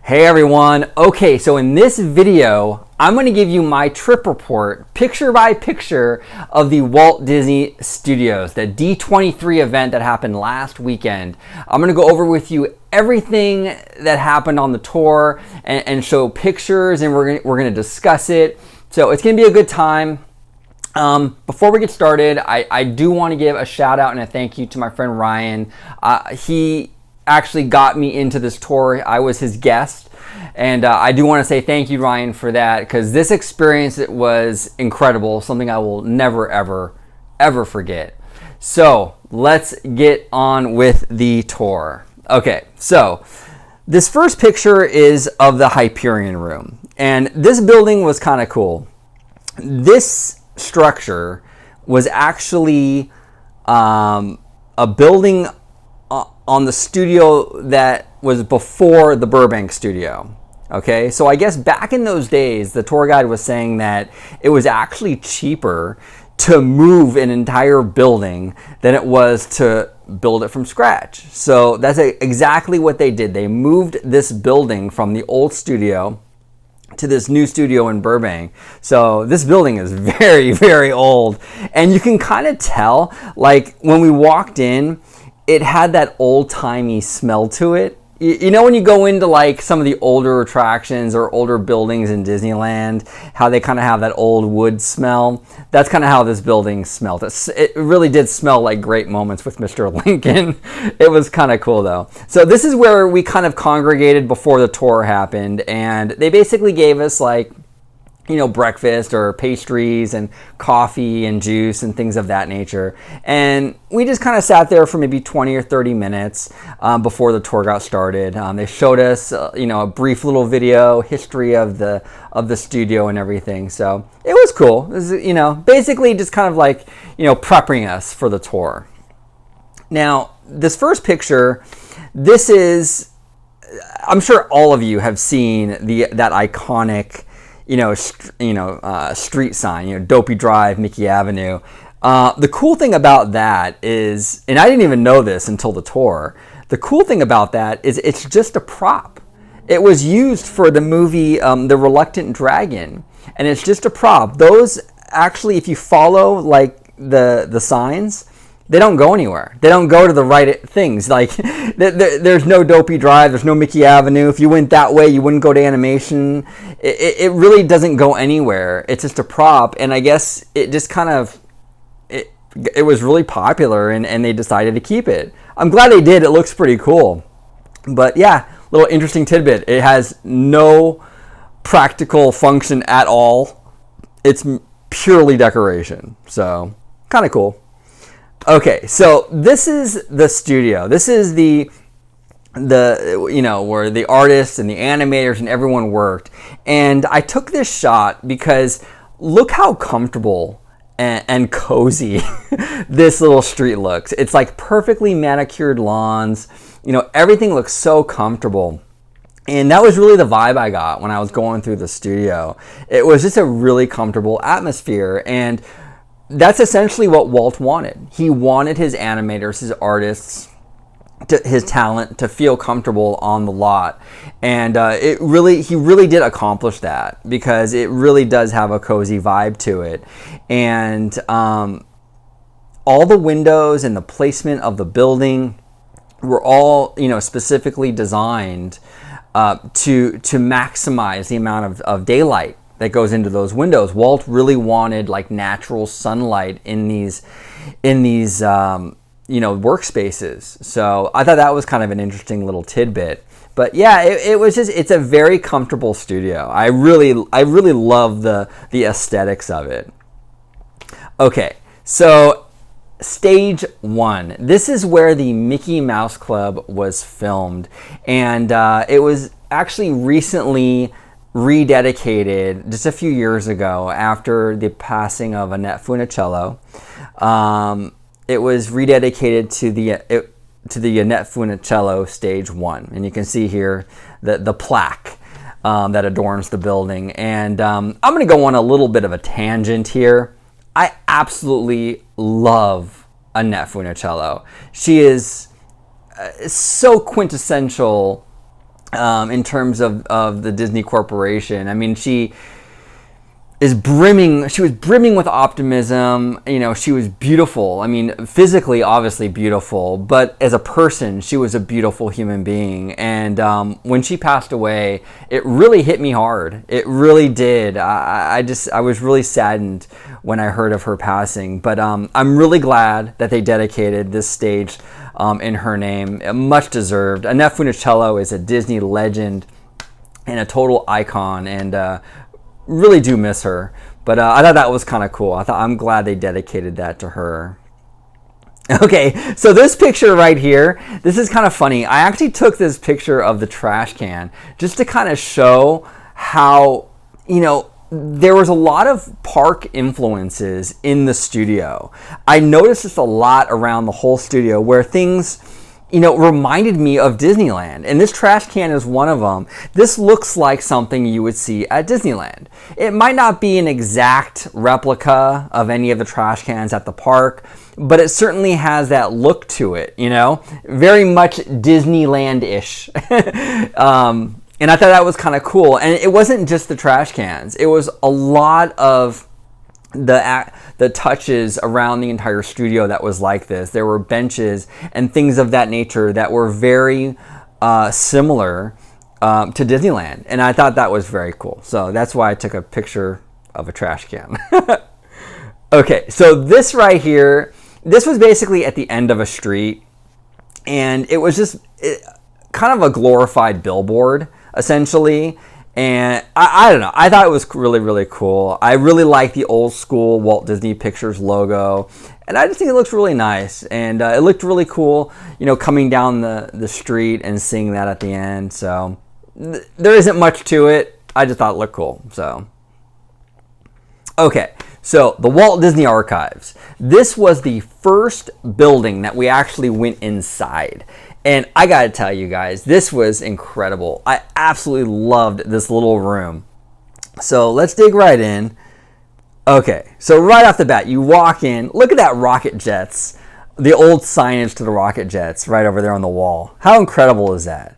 Hey everyone. Okay, so in this video, I'm going to give you my trip report, picture by picture, of the Walt Disney Studios, the D23 event that happened last weekend. I'm going to go over with you everything that happened on the tour and show pictures, and we're going to discuss it. So it's going to be a good time. Before we get started, I do want to give a shout out and a thank you to my friend Ryan. He actually got me into this tour. I was his guest, and I do want to say thank you, Ryan, for that, because this experience, it was incredible, something I will never ever forget. So let's get on with the tour. Okay, so this first picture is of the Hyperion room, and this building was kind of cool. This structure was actually a building on the studio that was before the Burbank studio. Okay, so I guess back in those days, the tour guide was saying that it was actually cheaper to move an entire building than it was to build it from scratch. So that's exactly what they did. They moved this building from the old studio to this new studio in Burbank. So this building is very, very old. And you can kind of tell, like when we walked in, it had that old-timey smell to it. You know when you go into like some of the older attractions or older buildings in Disneyland, how they kind of have that old wood smell? That's kind of how this building smelled. It really did smell like great moments with Mr. Lincoln. It was kind of cool though. So this is where we kind of congregated before the tour happened, and they basically gave us like, you know, breakfast or pastries and coffee and juice and things of that nature. And we just kind of sat there for maybe 20 or 30 minutes before the tour got started. They showed us, you know, a brief little video, history of the studio and everything. So it was cool. It was, you know, basically just kind of like, you know, prepping us for the tour. Now, this first picture, this is, I'm sure all of you have seen that iconic, street sign, Dopey Drive, Mickey Avenue. The cool thing about that is, and I didn't even know this until the tour, the cool thing about that is it's just a prop. It was used for the movie The Reluctant Dragon, and it's just a prop. Those actually, if you follow like the signs, they don't go anywhere. They don't go to the right things. Like there's no Dopey Drive, there's no Mickey Avenue. If you went that way, you wouldn't go to animation. It really doesn't go anywhere. It's just a prop, and I guess it just kind of it was really popular, and they decided to keep it. I'm glad they did. It looks pretty cool. But yeah, little interesting tidbit. It has no practical function at all. It's purely decoration. So kind of cool. Okay, so this is the studio. This is the where the artists and the animators and everyone worked. And I took this shot because look how comfortable and cozy this little street looks. It's like perfectly manicured lawns. Everything looks so comfortable. And that was really the vibe I got when I was going through the studio. It was just a really comfortable atmosphere, and that's essentially what Walt wanted. He wanted his animators, his artists, his talent to feel comfortable on the lot. And he really did accomplish that, because it really does have a cozy vibe to it. And all the windows and the placement of the building were all, specifically designed to maximize the amount of daylight that goes into those windows. Walt really wanted like natural sunlight in these workspaces. So I thought that was kind of an interesting little tidbit. But yeah, it's a very comfortable studio. I really love the aesthetics of it. Okay, so Stage 1. This is where the Mickey Mouse Club was filmed, and it was actually recently rededicated just a few years ago after the passing of Annette Funicello. It was rededicated to the Annette Funicello Stage 1, and you can see here the plaque that adorns the building. And I'm going to go on a little bit of a tangent here. I absolutely love Annette Funicello. She is so quintessential in terms of the Disney Corporation. I mean, she was brimming with optimism. You know, she was beautiful. I mean, physically, obviously beautiful, but as a person, she was a beautiful human being. And when she passed away, it really hit me hard. It really did. I was really saddened when I heard of her passing. But I'm really glad that they dedicated this stage in her name. Much deserved. Annette Funicello is a Disney legend and a total icon, and really do miss her. But I thought that was kind of cool. I'm glad they dedicated that to her. Okay, so this picture right here, this is kind of funny. I actually took this picture of the trash can just to kind of show how, you know, there was a lot of park influences in the studio. I noticed this a lot around the whole studio where things, you know, reminded me of Disneyland. And this trash can is one of them. This looks like something you would see at Disneyland. It might not be an exact replica of any of the trash cans at the park, but it certainly has that look to it, you know? Very much Disneyland-ish. And I thought that was kind of cool. And it wasn't just the trash cans. It was a lot of the touches around the entire studio that was like this. There were benches and things of that nature that were very similar to Disneyland. And I thought that was very cool. So that's why I took a picture of a trash can. Okay, so this right here, this was basically at the end of a street. And it was just kind of a glorified billboard, essentially. And I don't know, I thought it was really, really cool. I really like the old school Walt Disney Pictures logo. And I just think it looks really nice. And it looked really cool, you know, coming down the street and seeing that at the end. So there isn't much to it. I just thought it looked cool. So, okay. So the Walt Disney Archives. This was the first building that we actually went inside. And I gotta tell you guys, this was incredible. I absolutely loved this little room. So let's dig right in. Okay, so right off the bat, you walk in, look at that rocket jets, the old signage to the rocket jets right over there on the wall. How incredible is that?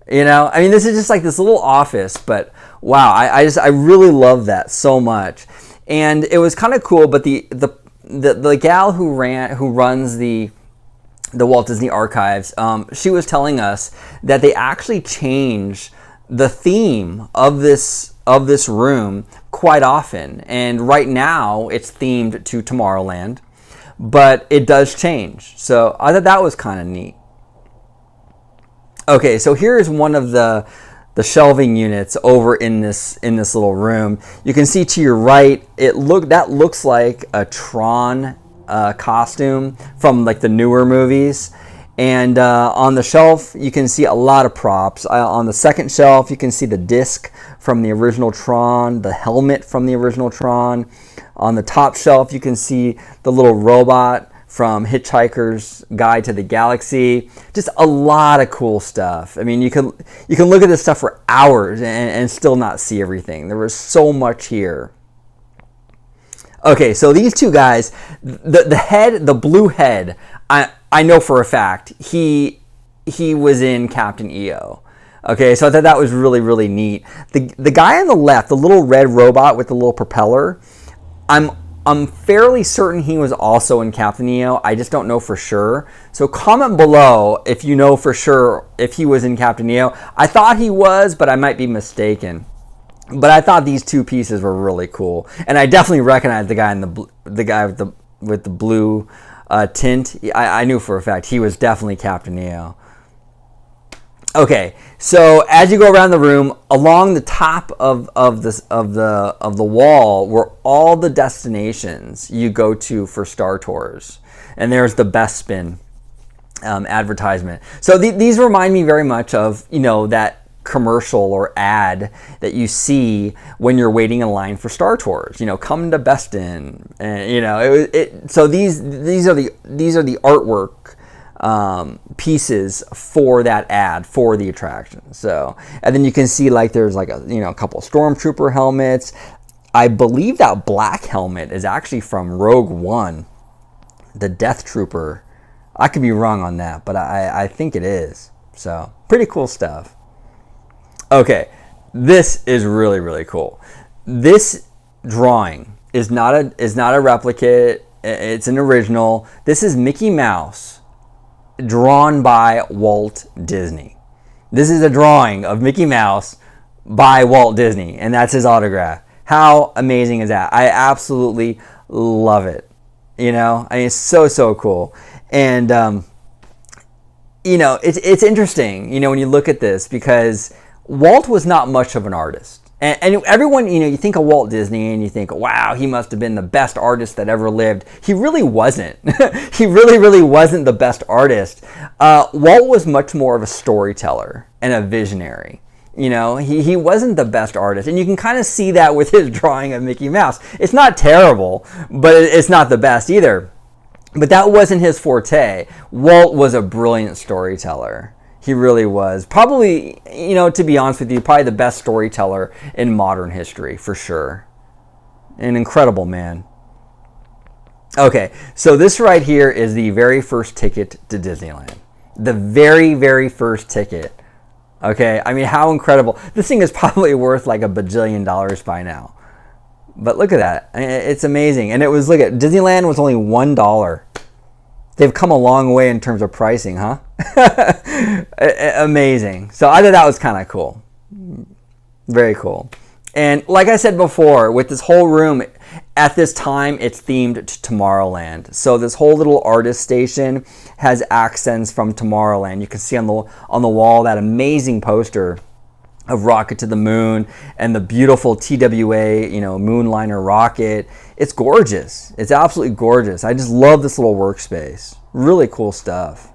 You know, I mean, this is just like this little office, but wow, I really love that so much. And it was kind of cool, but the gal who runs the Walt Disney Archives, she was telling us that they actually change the theme of this room quite often. And right now it's themed to Tomorrowland, but it does change. So I thought that was kind of neat. Okay, so here's one of the shelving units over in this little room. You can see to your right, that looks like a Tron costume from like the newer movies. And on the shelf you can see a lot of props. On the second shelf you can see the disc from the original Tron, the helmet from the original Tron. On the top shelf you can see the little robot from Hitchhiker's Guide to the Galaxy. Just a lot of cool stuff. I mean, you can look at this stuff for hours and still not see everything. There was so much here. Okay, so these two guys, the blue head, I know for a fact he was in Captain EO. Okay, so I thought that was really, really neat. The guy on the left, the little red robot with the little propeller, I'm fairly certain he was also in Captain EO. I just don't know for sure. So comment below if you know for sure if he was in Captain EO. I thought he was, but I might be mistaken. But I thought these two pieces were really cool, and I definitely recognized the guy with the blue tint. I knew for a fact he was definitely Captain EO. Okay, so as you go around the room, along the top of the wall were all the destinations you go to for Star Tours, and there's the Best Spin advertisement. So these remind me very much of, you know, that commercial or ad that you see when you're waiting in line for Star Tours. You know, come to Beston, and you know so these are the artwork pieces for that ad for the attraction. So, and then you can see like there's like a couple stormtrooper helmets. I believe that black helmet is actually from Rogue One, the Death Trooper. I could be wrong on that, but I think it is. So pretty cool stuff. Okay, this is really, really cool. This drawing is not a replicate. It's an original. This is Mickey Mouse drawn by Walt Disney. This is a drawing of Mickey Mouse by Walt Disney, and that's his autograph. How amazing is that? I absolutely love it. You know, I mean, it's so, so cool. And, you know, it's interesting, you know, when you look at this, because Walt was not much of an artist. And everyone, you know, you think of Walt Disney and you think, wow, he must have been the best artist that ever lived. He really wasn't. He really, really wasn't the best artist. Walt was much more of a storyteller and a visionary. You know, he wasn't the best artist. And you can kind of see that with his drawing of Mickey Mouse. It's not terrible, but it's not the best either. But that wasn't his forte. Walt was a brilliant storyteller. He really was. Probably, you know, to be honest with you, probably the best storyteller in modern history, for sure. An incredible man. Okay, so this right here is the very first ticket to Disneyland. The very, very first ticket. Okay, I mean, how incredible. This thing is probably worth like $1 bajillion by now. But look at that. It's amazing. And it was, look at, Disneyland was only $1. They've come a long way in terms of pricing, huh? Amazing. So I thought that was kind of cool. Very cool. And like I said before, with this whole room, at this time, it's themed to Tomorrowland. So this whole little artist station has accents from Tomorrowland. You can see on the wall that amazing poster of Rocket to the Moon and the beautiful TWA, you know, Moonliner rocket. It's gorgeous. It's absolutely gorgeous. I just love this little workspace. Really cool stuff.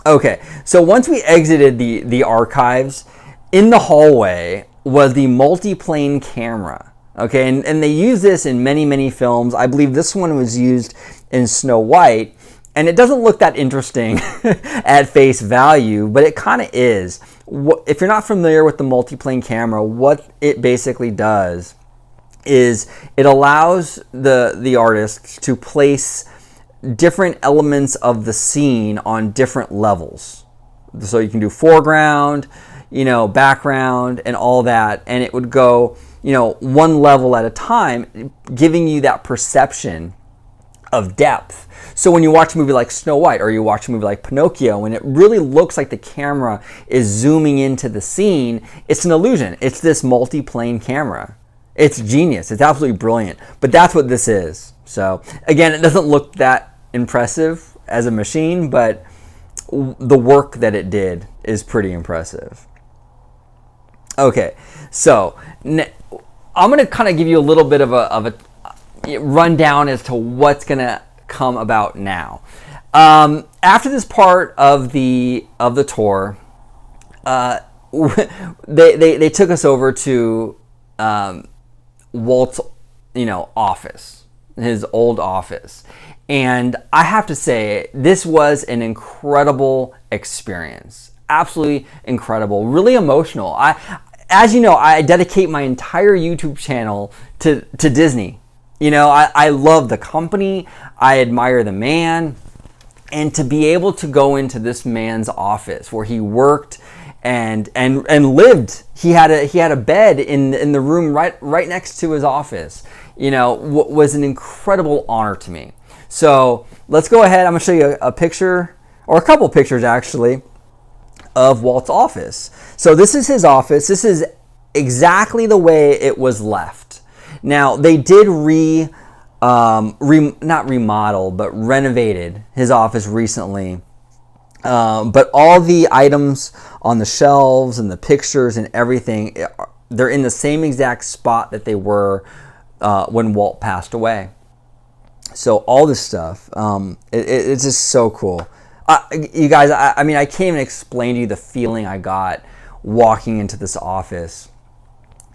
Okay, so once we exited the archives, in the hallway was the multi-plane camera. Okay, and they use this in many, many films. I believe this one was used in Snow White. And it doesn't look that interesting at face value, but it kind of is. If you're not familiar with the multi-plane camera, what it basically does is it allows the artist to place different elements of the scene on different levels. So you can do foreground, you know, background, and all that, and it would go, you know, one level at a time, giving you that perception of depth. So when you watch a movie like Snow White or you watch a movie like Pinocchio and it really looks like the camera is zooming into the scene, it's an illusion. It's this multi-plane camera. It's genius. It's absolutely brilliant. But that's what this is. So again, it doesn't look that impressive as a machine, but the work that it did is pretty impressive. Okay, so I'm going to kind of give you a little bit of a rundown as to what's going to come about now. After this part of the tour, they took us over to Walt's, you know, office, his old office, and I have to say this was an incredible experience. Absolutely incredible, really emotional. As you know, I dedicate my entire YouTube channel to Disney. You know, I love the company, I admire the man, and to be able to go into this man's office where he worked and lived. He had a bed in the room right next to his office. You know, was an incredible honor to me. So let's go ahead. I'm gonna show you a picture, or a couple pictures actually, of Walt's office. So this is his office. This is exactly the way it was left. Now they did not remodel, but renovated his office recently. But all the items on the shelves and the pictures and everything, they're in the same exact spot that they were when Walt passed away. So all this stuff, it's just so cool. You guys, I mean, I can't even explain to you the feeling I got walking into this office.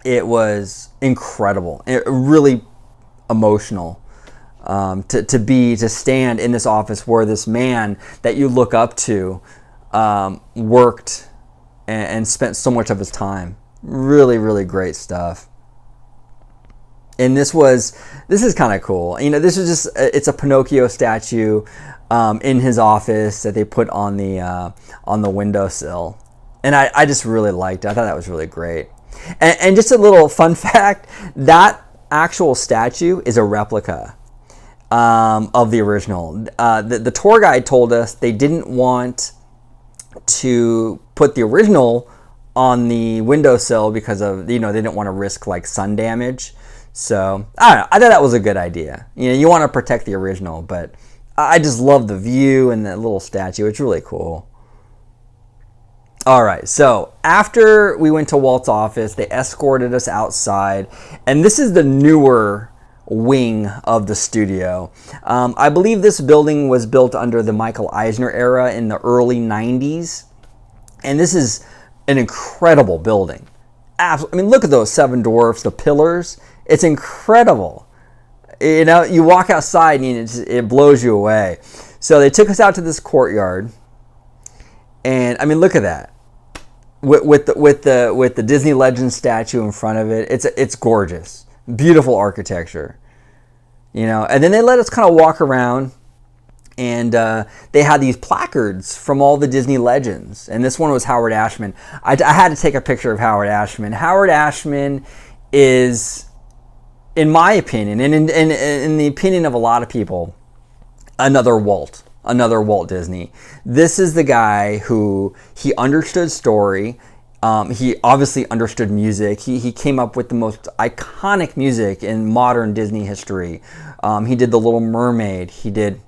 It was incredible. It really emotional to stand in this office where this man that you look up to worked and spent so much of his time. Really, really great stuff. And this is kind of cool. You know, this is just, it's a Pinocchio statue in his office that they put on the windowsill. And I just really liked it. I thought that was really great. And just a little fun fact, that actual statue is a replica of the original. The tour guide told us they didn't want to put the original on the windowsill because of, they didn't want to risk like sun damage. So I don't know. I thought that was a good idea. You want to protect the original, but I just love the view and that little statue. It's really cool. All right, so after we went to Walt's office, they escorted us outside, and this is the newer wing of the studio. I believe this building was built under the Michael Eisner era in the early 90s, and this is an incredible building. Look at those 7 dwarfs, the pillars. It's incredible. You walk outside and it blows you away. So they took us out to this courtyard. And look at that, with the Disney Legend statue in front of it. It's gorgeous, beautiful architecture, And then they let us kind of walk around, and they had these placards from all the Disney legends. And this one was Howard Ashman. I had to take a picture of Howard Ashman. Howard Ashman is, in my opinion, and in the opinion of a lot of people, another Walt Disney. This is the guy who, he understood story. He obviously understood music. He came up with the most iconic music in modern Disney history. He did The Little Mermaid. He did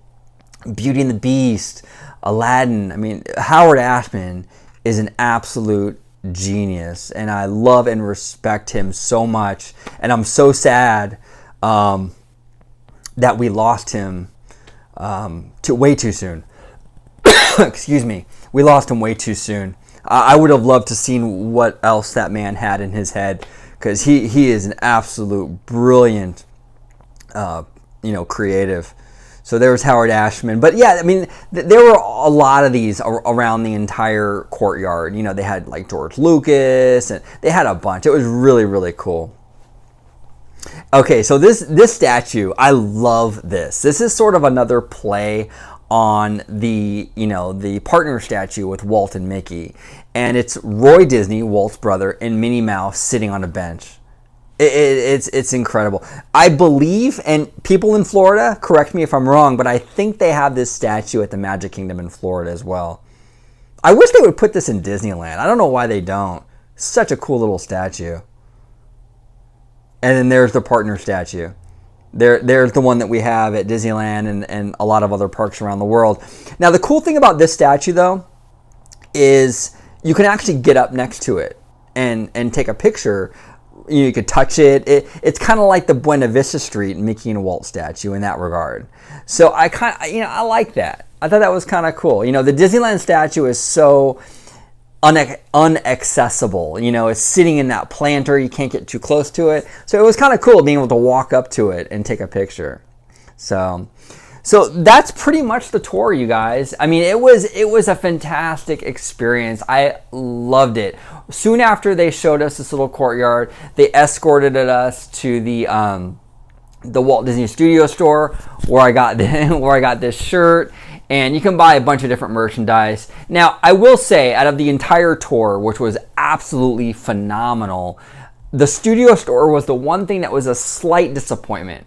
Beauty and the Beast, Aladdin. Howard Ashman is an absolute genius, and I love and respect him so much. And I'm so sad that we lost him way too soon. Excuse me. We lost him way too soon. I would have loved to seen what else that man had in his head, because he is an absolute brilliant, creative. So there was Howard Ashman. But yeah, there were a lot of these around the entire courtyard. They had like George Lucas, and they had a bunch. It was really, really cool. Okay, so this statue, I love this. This is sort of another play on the partner statue with Walt and Mickey. And it's Roy Disney, Walt's brother, and Minnie Mouse sitting on a bench. It's incredible. I believe, and people in Florida, correct me if I'm wrong, but I think they have this statue at the Magic Kingdom in Florida as well. I wish they would put this in Disneyland. I don't know why they don't. Such a cool little statue. And then there's the partner statue. There's the one that we have at Disneyland and a lot of other parks around the world. Now, the cool thing about this statue, though, is you can actually get up next to it and take a picture. You could touch it. It's kind of like the Buena Vista Street Mickey and Walt statue in that regard. So I like that. I thought that was kind of cool. The Disneyland statue is so unaccessible. It's sitting in that planter. You can't get too close to it. So it was kind of cool being able to walk up to it and take a picture. So that's pretty much the tour, you guys. It was a fantastic experience. I loved it. Soon after they showed us this little courtyard, they escorted us to the Walt Disney Studios store where I got this shirt. And you can buy a bunch of different merchandise. Now, I will say, out of the entire tour, which was absolutely phenomenal, the studio store was the one thing that was a slight disappointment.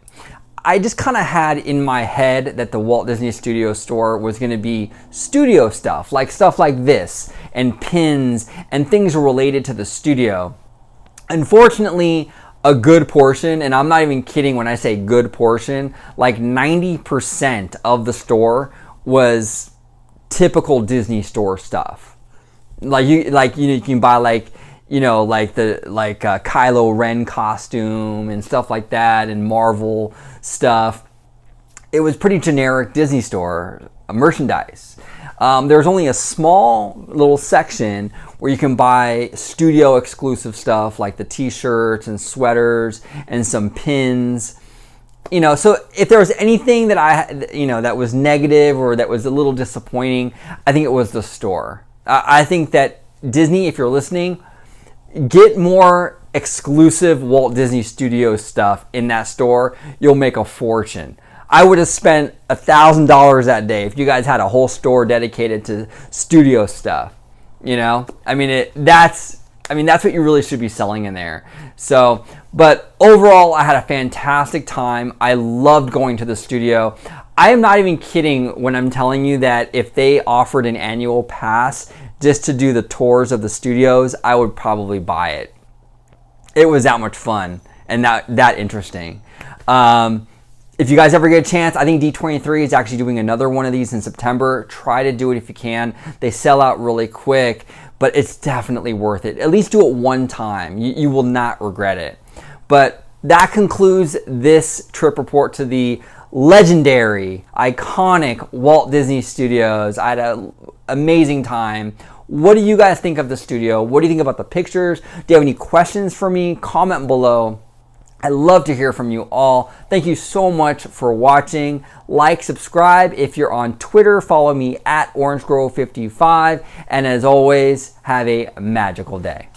I just kind of had in my head that the Walt Disney Studios store was going to be studio stuff like this, and pins, and things related to the studio. Unfortunately, a good portion, and I'm not even kidding when I say good portion, like 90% of the store was typical Disney store stuff. You can buy Kylo Ren costume and stuff like that, and Marvel stuff. It was pretty generic Disney store merchandise. There's only a small little section where you can buy studio exclusive stuff like the t-shirts and sweaters and some pins. So if there was anything that that was negative or that was a little disappointing, I think it was the store. I think that Disney, if you're listening, get more exclusive Walt Disney Studios stuff in that store. You'll make a fortune. I would have spent $1,000 that day if you guys had a whole store dedicated to studio stuff. You know, I mean, that's what you really should be selling in there. So, but overall, I had a fantastic time. I loved going to the studio. I am not even kidding when I'm telling you that if they offered an annual pass just to do the tours of the studios, I would probably buy it. It was that much fun and that interesting. If you guys ever get a chance, I think D23 is actually doing another one of these in September. Try to do it if you can. They sell out really quick, but it's definitely worth it. At least do it one time. You will not regret it. But that concludes this trip report to the legendary, iconic Walt Disney Studios. I had an amazing time. What do you guys think of the studio? What do you think about the pictures? Do you have any questions for me? Comment below. I love to hear from you all. Thank you so much for watching. Like, subscribe. If you're on Twitter, follow me at OrangeGrow55. And as always, have a magical day.